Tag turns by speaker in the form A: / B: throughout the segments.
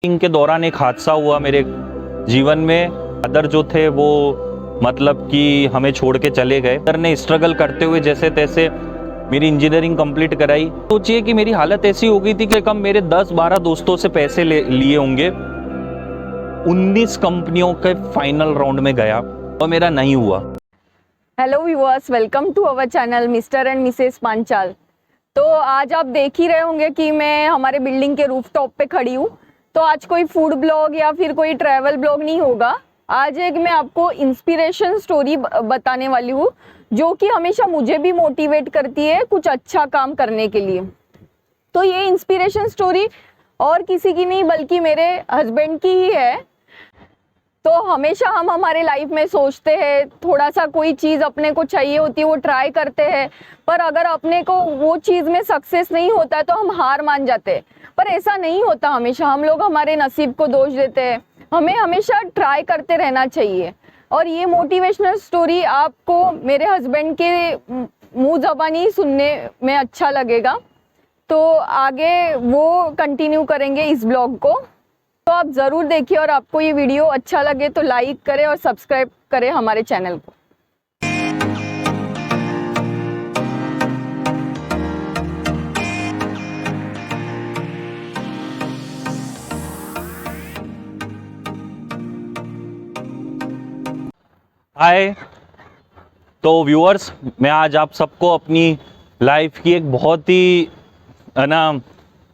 A: के दौरान एक हादसा हुआ मेरे जीवन में। फादर जो थे वो मतलब कि हमें छोड़ के चले गए। फादर ने स्ट्रगल करते हुए जैसे तैसे मेरी इंजीनियरिंग कंप्लीट कराई। सोचिए कि मेरी हालत ऐसी हो गई थी कि कम मेरे 10-12 दोस्तों से पैसे लिए होंगे। 19 कंपनियों के फाइनल राउंड में गया और मेरा नहीं हुआ।
B: Hello viewers, welcome to our channel Mr and Mrs Panchal. तो आज आप देख ही रहे होंगे कि मैं हमारे बिल्डिंग के रूफटॉप पे खड़ी हूँ। तो आज कोई फूड ब्लॉग या फिर कोई ट्रैवल ब्लॉग नहीं होगा। आज एक मैं आपको इंस्पिरेशन स्टोरी बताने वाली हूँ जो कि हमेशा मुझे भी मोटिवेट करती है कुछ अच्छा काम करने के लिए। तो ये इंस्पिरेशन स्टोरी और किसी की नहीं बल्कि मेरे हस्बैंड की ही है। तो हमेशा हम हमारे लाइफ में सोचते हैं, थोड़ा सा कोई चीज़ अपने को चाहिए होती है वो ट्राई करते हैं, पर अगर अपने को वो चीज़ में सक्सेस नहीं होता है तो हम हार मान जाते हैं। पर ऐसा नहीं होता, हमेशा हम लोग हमारे नसीब को दोष देते हैं। हमें हमेशा ट्राई करते रहना चाहिए। और ये मोटिवेशनल स्टोरी आपको मेरे हस्बैंड के मुंह ज़बानी सुनने में अच्छा लगेगा, तो आगे वो कंटिन्यू करेंगे इस ब्लॉग को। तो आप ज़रूर देखिए और आपको ये वीडियो अच्छा लगे तो लाइक करें और सब्सक्राइब करें हमारे चैनल को।
A: हाय, तो व्यूअर्स, मैं आज आप सबको अपनी लाइफ की एक बहुत ही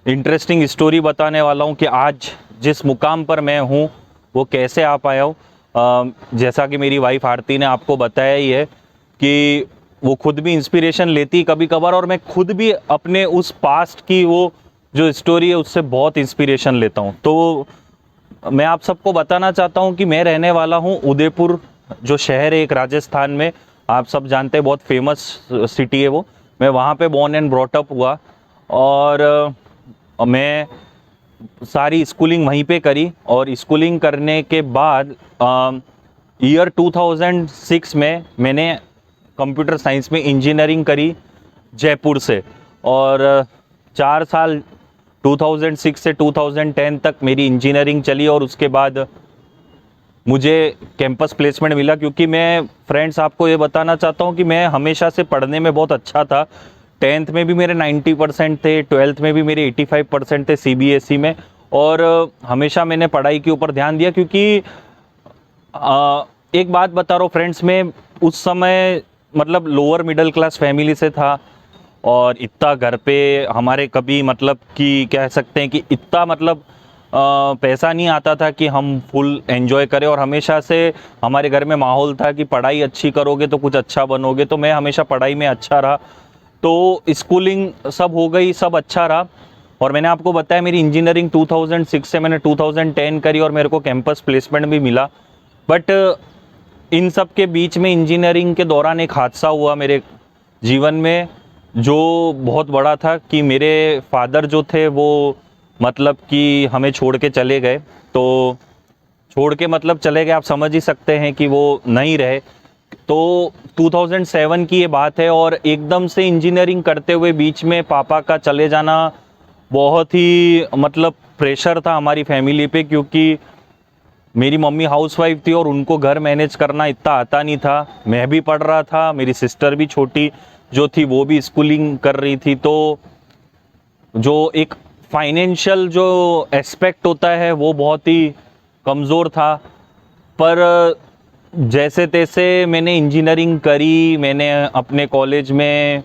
A: इंटरेस्टिंग स्टोरी बताने वाला हूँ कि आज जिस मुकाम पर मैं हूँ वो कैसे आ पाया हूँ। जैसा कि मेरी वाइफ आरती ने आपको बताया ही है कि वो खुद भी इंस्पिरेशन लेती कभी कभार, और मैं खुद भी अपने उस पास्ट की वो जो स्टोरी है उससे बहुत इंस्पिरेशन लेता हूँ। तो मैं आप सबको बताना चाहता हूँ कि मैं रहने वाला हूँ उदयपुर, जो शहर है एक राजस्थान में। आप सब जानते हैं, बहुत फेमस सिटी है वो। मैं वहाँ पे बॉर्न एंड ब्रॉट अप हुआ और मैं सारी स्कूलिंग वहीं पे करी। और स्कूलिंग करने के बाद ईयर 2006 में मैंने कंप्यूटर साइंस में इंजीनियरिंग करी जयपुर से। और 4 साल 2006 से 2010 तक मेरी इंजीनियरिंग चली और उसके बाद मुझे कैंपस प्लेसमेंट मिला। क्योंकि मैं फ्रेंड्स आपको ये बताना चाहता हूँ कि मैं हमेशा से पढ़ने में बहुत अच्छा था। 10th में भी मेरे 90% थे, 12th में भी मेरे 85% थे CBSE में। और हमेशा मैंने पढ़ाई के ऊपर ध्यान दिया। क्योंकि एक बात बता रहा हूँ फ्रेंड्स, मैं उस समय मतलब लोअर मिडिल क्लास फैमिली से था और इतना घर पे हमारे कभी मतलब कि कह सकते हैं कि इतना मतलब पैसा नहीं आता था कि हम फुल एंजॉय करें। और हमेशा से हमारे घर में माहौल था कि पढ़ाई अच्छी करोगे तो कुछ अच्छा बनोगे। तो मैं हमेशा पढ़ाई में अच्छा रहा, तो स्कूलिंग सब हो गई, सब अच्छा रहा। और मैंने आपको बताया मेरी इंजीनियरिंग 2006 से मैंने 2010 करी और मेरे को कैंपस प्लेसमेंट भी मिला। बट इन सब के बीच में इंजीनियरिंग के दौरान एक हादसा हुआ मेरे जीवन में जो बहुत बड़ा था कि मेरे फादर जो थे वो मतलब कि हमें छोड़ के चले गए। तो छोड़ के मतलब चले गए, आप समझ ही सकते हैं कि वो नहीं रहे। तो 2007 की ये बात है और एकदम से इंजीनियरिंग करते हुए बीच में पापा का चले जाना बहुत ही मतलब प्रेशर था हमारी फैमिली पे। क्योंकि मेरी मम्मी हाउसवाइफ थी और उनको घर मैनेज करना इतना आता नहीं था। मैं भी पढ़ रहा था, मेरी सिस्टर भी छोटी जो थी वो भी स्कूलिंग कर रही थी। तो जो एक फाइनेंशियल जो एस्पेक्ट होता है वो बहुत ही कमज़ोर था। पर जैसे तैसे मैंने इंजीनियरिंग करी। मैंने अपने कॉलेज में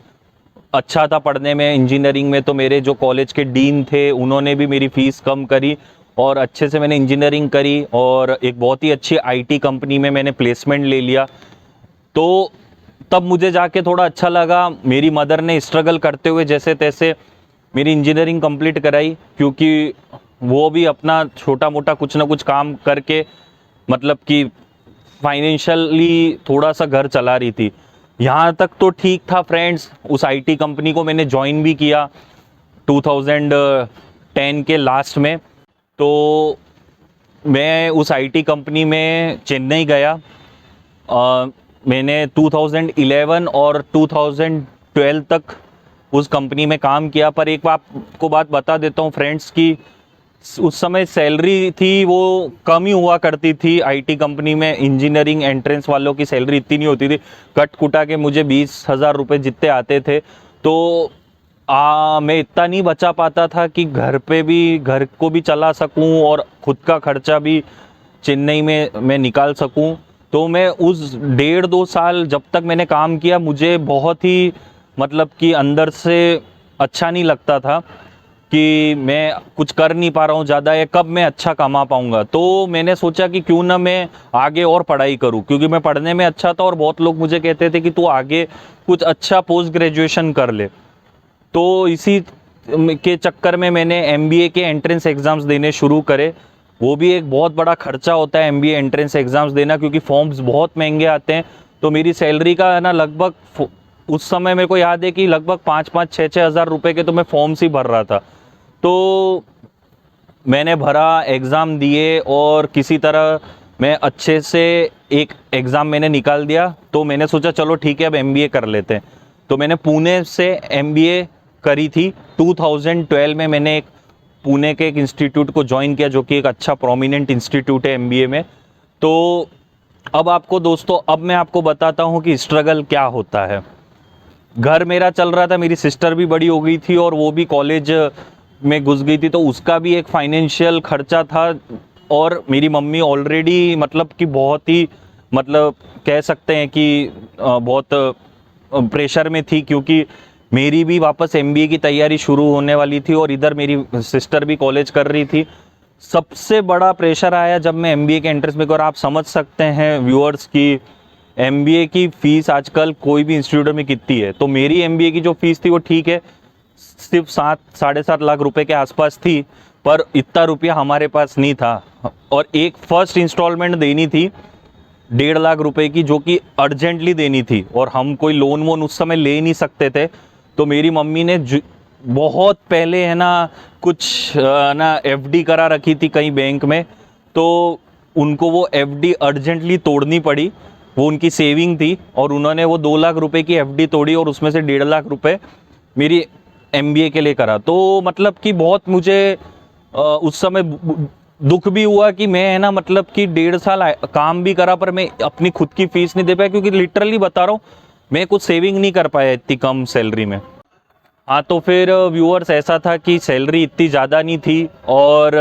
A: अच्छा था पढ़ने में। इंजीनियरिंग में तो मेरे जो कॉलेज के डीन थे उन्होंने भी मेरी फ़ीस कम करी और अच्छे से मैंने इंजीनियरिंग करी और एक बहुत ही अच्छी IT कंपनी में मैंने प्लेसमेंट ले लिया। तो तब मुझे जाके थोड़ा अच्छा लगा। मेरी मदर ने स्ट्रगल करते हुए जैसे तैसे मेरी इंजीनियरिंग कंप्लीट कराई, क्योंकि वो भी अपना छोटा मोटा कुछ ना कुछ काम करके मतलब कि फाइनेंशियली थोड़ा सा घर चला रही थी। यहाँ तक तो ठीक था फ्रेंड्स। उस IT कंपनी को मैंने ज्वाइन भी किया 2010 के लास्ट में। तो मैं उस IT कंपनी में चेन्नई गया। मैंने 2011 और 2012 तक उस कंपनी में काम किया। पर एक आपको बात बता देता हूँ फ्रेंड्स कि उस समय सैलरी थी वो कम ही हुआ करती थी। आईटी कंपनी में इंजीनियरिंग एंट्रेंस वालों की सैलरी इतनी नहीं होती थी। कट कुटा के मुझे 20,000 रुपये जितने आते थे, तो मैं इतना नहीं बचा पाता था कि घर को भी चला सकूं और खुद का खर्चा भी चेन्नई में मैं निकाल सकूं। तो मैं उस 1.5-2 साल जब तक मैंने काम किया, मुझे बहुत ही मतलब कि अंदर से अच्छा नहीं लगता था कि मैं कुछ कर नहीं पा रहा हूँ ज़्यादा, या कब मैं अच्छा कमा पाऊँगा। तो मैंने सोचा कि क्यों ना मैं आगे और पढ़ाई करूँ, क्योंकि मैं पढ़ने में अच्छा था और बहुत लोग मुझे कहते थे कि तू आगे कुछ अच्छा पोस्ट ग्रेजुएशन कर ले। तो इसी के चक्कर में मैंने एमबीए के एंट्रेंस एग्ज़ाम्स देने शुरू करे। वो भी एक बहुत बड़ा खर्चा होता है एमबीए एंट्रेंस एग्ज़ाम्स देना, क्योंकि फॉर्म्स बहुत महंगे आते हैं। तो मेरी सैलरी का है ना, लगभग उस समय मेरे को याद है कि लगभग 5-5, 6-6 हज़ार रुपये के तो मैं फॉर्म्स ही भर रहा था। तो मैंने भरा, एग्ज़ाम दिए और किसी तरह मैं अच्छे से एक एग्ज़ाम मैंने निकाल दिया। तो मैंने सोचा चलो ठीक है, अब एमबीए कर लेते हैं। तो मैंने पुणे से एमबीए करी थी। 2012 में मैंने एक पुणे के एक इंस्टीट्यूट को ज्वाइन किया, जो कि एक अच्छा प्रोमिनेंट इंस्टीट्यूट है एमबीए में। तो अब आपको दोस्तों, अब मैं आपको बताता हूँ कि स्ट्रगल क्या होता है। घर मेरा चल रहा था, मेरी सिस्टर भी बड़ी हो गई थी और वो भी कॉलेज में घुस गई थी, तो उसका भी एक फाइनेंशियल खर्चा था। और मेरी मम्मी ऑलरेडी मतलब कि बहुत ही मतलब कह सकते हैं कि बहुत प्रेशर में थी, क्योंकि मेरी भी वापस एमबीए की तैयारी शुरू होने वाली थी और इधर मेरी सिस्टर भी कॉलेज कर रही थी। सबसे बड़ा प्रेशर आया जब मैं एमबीए के एंट्रेंस में, और आप समझ सकते हैं व्यूअर्स की एमबीए की फ़ीस आजकल कोई भी इंस्टीट्यूट में कितनी है। तो मेरी एमबीए की जो फ़ीस थी वो ठीक है, सिर्फ 7-7.5 लाख रुपए के आसपास थी, पर इतना रुपया हमारे पास नहीं था। और एक फर्स्ट इंस्टॉलमेंट देनी थी 1.5 लाख रुपए की, जो कि अर्जेंटली देनी थी और हम कोई लोन वोन उस समय ले नहीं सकते थे। तो मेरी मम्मी ने बहुत पहले है ना कुछ ना एफडी करा रखी थी कहीं बैंक में, तो उनको वो एफडी अर्जेंटली तोड़नी पड़ी। वो उनकी सेविंग थी और उन्होंने वो 2 लाख रुपए की एफडी तोड़ी और उसमें से 1.5 लाख रुपए मेरी एमबीए के लिए करा। तो मतलब कि बहुत मुझे उस समय दुख भी हुआ कि मैं है ना मतलब कि 1.5 साल काम भी करा, पर मैं अपनी खुद की फीस नहीं दे पाया, क्योंकि लिटरली बता रहा हूँ मैं कुछ सेविंग नहीं कर पाया इतनी कम सैलरी में। हाँ, तो फिर व्यूअर्स ऐसा था कि सैलरी इतनी ज़्यादा नहीं थी और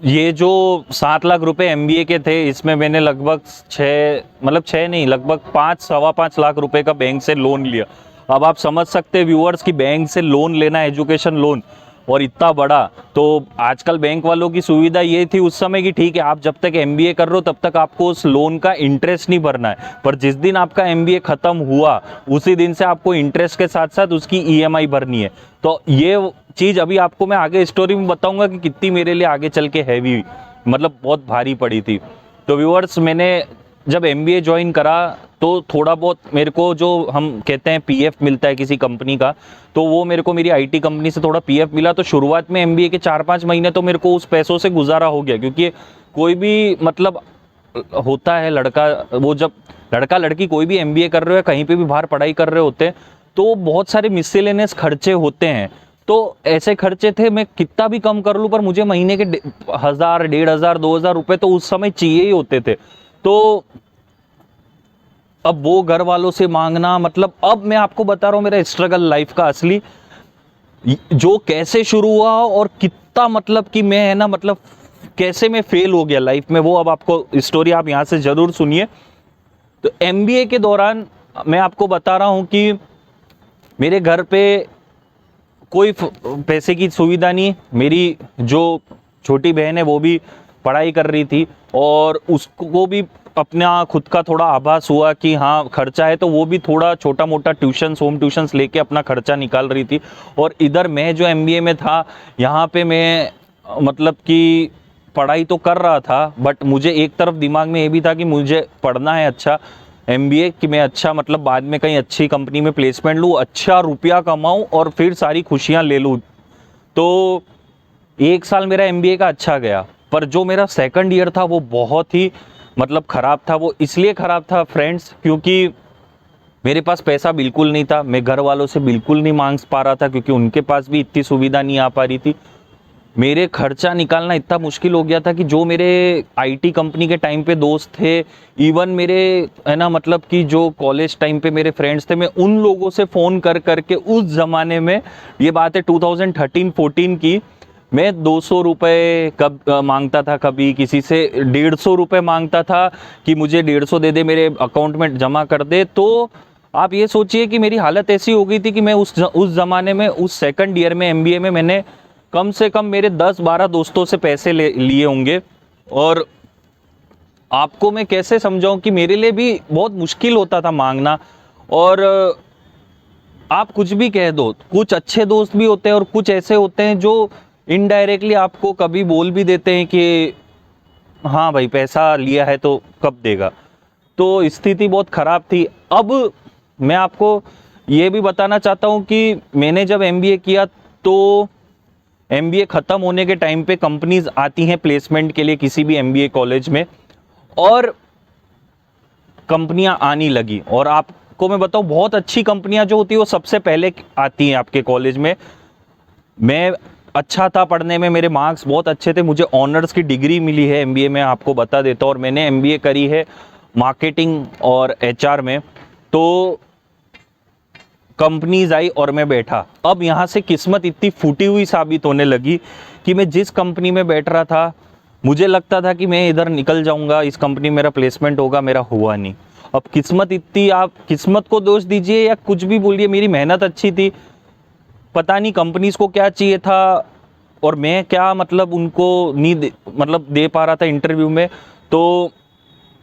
A: ये जो 7 लाख रुपए एमबीए के थे, इसमें मैंने लगभग 6 नहीं, लगभग 5-5.25 लाख रुपए का बैंक से लोन लिया। अब आप समझ सकते हैं व्यूअर्स कि बैंक से लोन लेना, एजुकेशन लोन, और इतना बड़ा। तो आजकल बैंक वालों की सुविधा ये थी उस समय कि ठीक है, आप जब तक एमबीए कर रहे हो तब तक आपको उस लोन का इंटरेस्ट नहीं भरना है, पर जिस दिन आपका एमबीए ख़त्म हुआ उसी दिन से आपको इंटरेस्ट के साथ साथ उसकी ईएमआई भरनी है। तो ये चीज़ अभी आपको मैं आगे स्टोरी में बताऊंगा कि कितनी मेरे लिए आगे चल के हैवी, मतलब बहुत भारी पड़ी थी। तो व्यूअर्स, मैंने जब एमबीए ज्वाइन करा तो थोड़ा बहुत मेरे को, जो हम कहते हैं पीएफ मिलता है किसी कंपनी का, तो वो मेरे को मेरी आईटी कंपनी से थोड़ा पीएफ मिला। तो शुरुआत में एमबीए के 4-5 महीने तो मेरे को उस पैसों से गुजारा हो गया, क्योंकि कोई भी मतलब होता है लड़का, वो जब लड़का लड़की कोई भी एमबीए कर रहे हो, कहीं पे भी बाहर पढ़ाई कर रहे होते हैं, तो बहुत सारे मिसलेनियस खर्चे होते हैं। तो ऐसे खर्चे थे, मैं कितना भी कम कर लूँ पर मुझे महीने के 1,000, 1,500, 2,000 रुपये तो उस समय चाहिए ही होते थे। तो अब वो घर वालों से मांगना, मतलब अब मैं आपको बता रहा हूँ मेरा स्ट्रगल लाइफ का असली जो कैसे शुरू हुआ और कितना मतलब कि मैं है ना मतलब कैसे मैं फेल हो गया लाइफ में, वो अब आपको स्टोरी आप यहाँ से ज़रूर सुनिए। तो एमबीए के दौरान मैं आपको बता रहा हूँ कि मेरे घर पे कोई पैसे की सुविधा नहीं। मेरी जो छोटी बहन है वो भी पढ़ाई कर रही थी और उसको भी अपना खुद का थोड़ा आभास हुआ कि हाँ खर्चा है, तो वो भी थोड़ा छोटा मोटा ट्यूशन्स, होम ट्यूशन्स लेके अपना खर्चा निकाल रही थी। और इधर मैं जो एमबीए में था, यहाँ पे मैं मतलब कि पढ़ाई तो कर रहा था, बट मुझे एक तरफ दिमाग में ये भी था कि मुझे पढ़ना है अच्छा एमबीए, कि मैं अच्छा मतलब बाद में कहीं अच्छी कंपनी में प्लेसमेंट लूँ, अच्छा रुपया कमाऊँ और फिर सारी खुशियाँ ले लूँ। तो 1 साल मेरा एमबीए का अच्छा गया, पर जो मेरा सेकंड ईयर था वो बहुत ही मतलब ख़राब था। वो इसलिए ख़राब था फ्रेंड्स, क्योंकि मेरे पास पैसा बिल्कुल नहीं था, मैं घर वालों से बिल्कुल नहीं मांग पा रहा था क्योंकि उनके पास भी इतनी सुविधा नहीं आ पा रही थी। मेरे खर्चा निकालना इतना मुश्किल हो गया था कि जो मेरे आईटी कंपनी के टाइम पे दोस्त थे, इवन मेरे है ना मतलब कि जो कॉलेज टाइम पे मेरे फ्रेंड्स थे, मैं उन लोगों से फ़ोन कर करके उस ज़माने में, ये बात है 2013-14 की, मैं 200 रुपये कब मांगता था, कभी किसी से 150 रुपये मांगता था कि मुझे 150 दे दे, मेरे अकाउंट में जमा कर दे। तो आप ये सोचिए कि मेरी हालत ऐसी हो गई थी कि मैं उस ज़माने में, उस सेकंड ईयर में एमबीए में, मैंने कम से कम मेरे 10-12 दोस्तों से पैसे लिए होंगे। और आपको मैं कैसे समझाऊं कि मेरे लिए भी बहुत मुश्किल होता था मांगना। और आप कुछ भी कह दो, कुछ अच्छे दोस्त भी होते हैं और कुछ ऐसे होते हैं जो इनडायरेक्टली आपको कभी बोल भी देते हैं कि हाँ भाई पैसा लिया है तो कब देगा। तो स्थिति बहुत ख़राब थी। अब मैं आपको ये भी बताना चाहता हूँ कि मैंने जब एमबीए किया तो एमबीए ख़त्म होने के टाइम पे कंपनीज आती हैं प्लेसमेंट के लिए किसी भी एमबीए कॉलेज में, और कंपनियां आनी लगी। और आपको मैं बताऊं, बहुत अच्छी कंपनियां जो होती है वो सबसे पहले आती हैं आपके कॉलेज में। मैं अच्छा था पढ़ने में, मेरे मार्क्स बहुत अच्छे थे, मुझे ऑनर्स की डिग्री मिली है एमबीए में, आपको बता देता हूं। और मैंने एमबीए करी है मार्केटिंग और एचआर में। तो कंपनीज आई और मैं बैठा। अब यहाँ से किस्मत इतनी फूटी हुई साबित होने लगी कि मैं जिस कंपनी में बैठ रहा था, मुझे लगता था कि मैं इधर निकल जाऊंगा, इस कंपनी में मेरा प्लेसमेंट होगा, मेरा हुआ नहीं। अब किस्मत इतनी, आप किस्मत को दोष दीजिए या कुछ भी बोलिए, मेरी मेहनत अच्छी थी, पता नहीं कंपनीज को क्या चाहिए था और मैं क्या मतलब उनको नहीं दे पा रहा था इंटरव्यू में। तो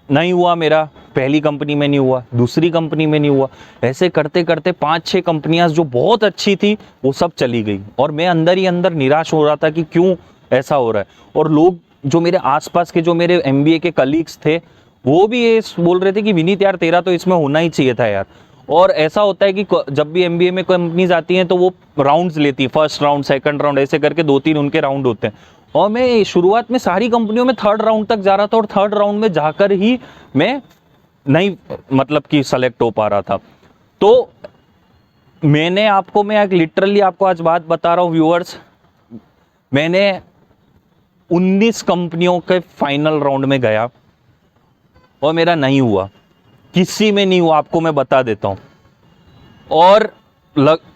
A: नहीं हुआ मेरा, पहली कंपनी में नहीं हुआ, दूसरी कंपनी में नहीं हुआ। ऐसे करते करते 5-6 कंपनियां जो बहुत अच्छी थी वो सब चली गई। और मैं अंदर ही अंदर निराश हो रहा था कि क्यों ऐसा हो रहा है। और लोग जो मेरे आसपास के, जो मेरे एमबीए के कलीग्स थे, वो भी ये बोल रहे थे कि विनीत यार तेरा तो इसमें होना ही चाहिए था यार। और ऐसा होता है कि जब भी एमबीए में कंपनीज आती हैं तो वो राउंड्स लेती है, फर्स्ट राउंड, सेकंड राउंड, ऐसे करके 2-3 उनके राउंड होते हैं। और मैं शुरुआत में सारी कंपनियों में थर्ड राउंड तक जा रहा था और थर्ड राउंड में जाकर ही मैं नहीं मतलब कि सेलेक्ट हो पा रहा था। तो मैंने आपको, मैं लिटरली आपको आज बात बता रहा हूँ व्यूअर्स, मैंने 19 कंपनियों के फाइनल राउंड में गया और मेरा नहीं हुआ, किसी में नहीं हुआ, आपको मैं बता देता हूँ। और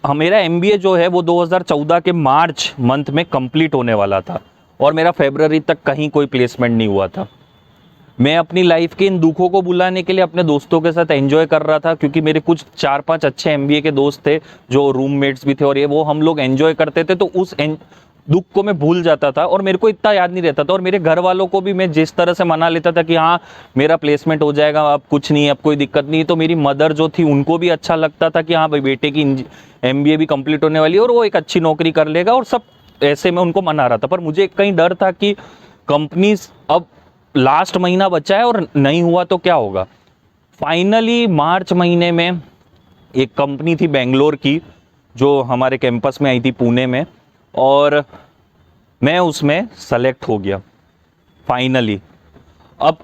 A: मेरा एमबीए जो है वो 2014 के मार्च मंथ में कंप्लीट होने वाला था और मेरा फरवरी तक कहीं कोई प्लेसमेंट नहीं हुआ था। मैं अपनी लाइफ के इन दुखों को भुलाने के लिए अपने दोस्तों के साथ एंजॉय कर रहा था, क्योंकि मेरे कुछ 4-5 अच्छे एमबीए के दोस्त थे जो रूममेट्स भी थे और ये वो हम लोग एंजॉय करते थे। तो उस दुख को मैं भूल जाता था और मेरे को इतना याद नहीं रहता था। और मेरे घर वालों को भी मैं जिस तरह से मना लेता था कि हाँ मेरा प्लेसमेंट हो जाएगा, अब कुछ नहीं, अब कोई दिक्कत नहीं, तो मेरी मदर जो थी उनको भी अच्छा लगता था कि हाँ भाई बेटे की एमबीए भी कंप्लीट होने वाली है और वो एक अच्छी नौकरी कर लेगा, और सब ऐसे में उनको मना रहा था। पर मुझे कहीं डर था कि कंपनीज, अब लास्ट महीना बचा है और नहीं हुआ तो क्या होगा। फाइनली मार्च महीने में एक कंपनी थी बेंगलोर की जो हमारे कैंपस में आई थी पुणे में, और मैं उसमें सेलेक्ट हो गया फाइनली। अब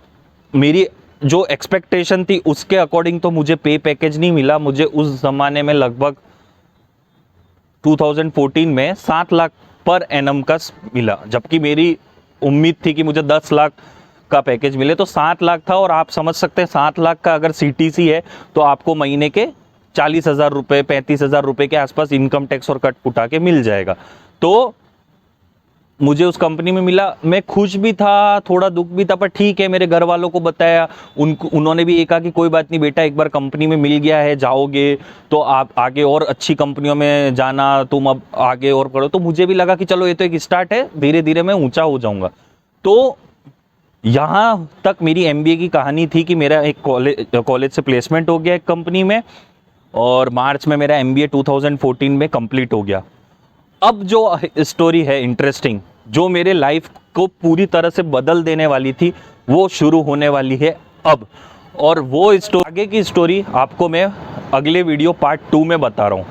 A: मेरी जो एक्सपेक्टेशन थी उसके अकॉर्डिंग तो मुझे पे पैकेज नहीं मिला। मुझे उस ज़माने में लगभग 2014 में 7 लाख पर एनम का मिला, जबकि मेरी उम्मीद थी कि मुझे 10 लाख का पैकेज मिले। तो 7 लाख था, और आप समझ सकते हैं 7 लाख का अगर सीटीसी है तो आपको महीने के 40,000 रुपये, 35,000 रुपये के आसपास इनकम टैक्स और कट उठा के मिल जाएगा। तो मुझे उस कंपनी में मिला, मैं खुश भी था, थोड़ा दुख भी था, पर ठीक है, मेरे घर वालों को बताया, उन्होंने भी ये कहा कि कोई बात नहीं बेटा, एक बार कंपनी में मिल गया है, जाओगे तो आप आगे और अच्छी कंपनियों में जाना, तुम अब आगे और पढ़ो। तो मुझे भी लगा कि चलो ये तो एक स्टार्ट है, धीरे धीरे मैं ऊंचा हो जाऊंगा। तो यहाँ तक मेरी एमबीए की कहानी थी कि मेरा एक कॉलेज से प्लेसमेंट हो गया एक कंपनी में, और मार्च में मेरा एमबीए 2014 में कंप्लीट हो गया। अब जो स्टोरी है इंटरेस्टिंग, जो मेरे लाइफ को पूरी तरह से बदल देने वाली थी, वो शुरू होने वाली है अब। और वो आगे की स्टोरी आपको मैं अगले वीडियो पार्ट 2 में बता रहा हूँ।